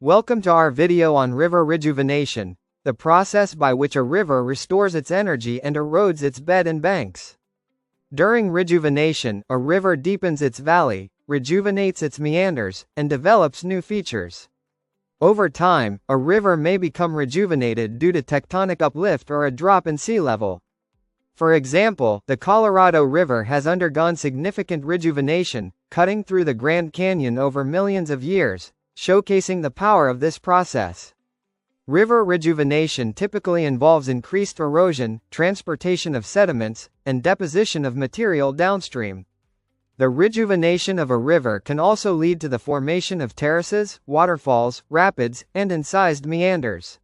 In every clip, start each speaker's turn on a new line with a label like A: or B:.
A: Welcome to our video on river rejuvenation, the process by which a river restores its energy and erodes its bed and banks. During rejuvenation, a river deepens its valley, rejuvenates its meanders, and develops new features. Over time, a river may become rejuvenated due to tectonic uplift or a drop in sea level. For example, the Colorado River has undergone significant rejuvenation, cutting through the Grand Canyon over millions of years, showcasing the power of this process. River rejuvenation typically involves increased erosion, transportation of sediments, and deposition of material downstream. The rejuvenation of a river can also lead to the formation of terraces, waterfalls, rapids, and incised meanders.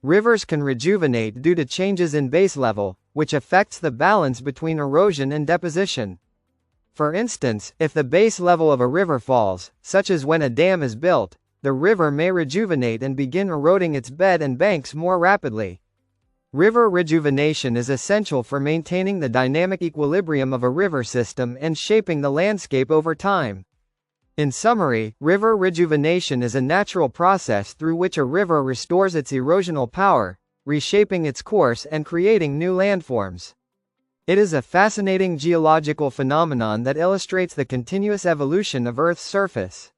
A: Rivers can rejuvenate due to changes in base level, which affects the balance between erosion and deposition. For instance, if the base level of a river falls, such as when a dam is built, the river may rejuvenate and begin eroding its bed and banks more rapidly. River rejuvenation is essential for maintaining the dynamic equilibrium of a river system and shaping the landscape over time. In summary, river rejuvenation is a natural process through which a river restores its erosional power, reshaping its course and creating new landforms. It is a fascinating geological phenomenon that illustrates the continuous evolution of Earth's surface.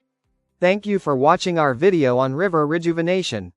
A: Thank you for watching our video on river rejuvenation.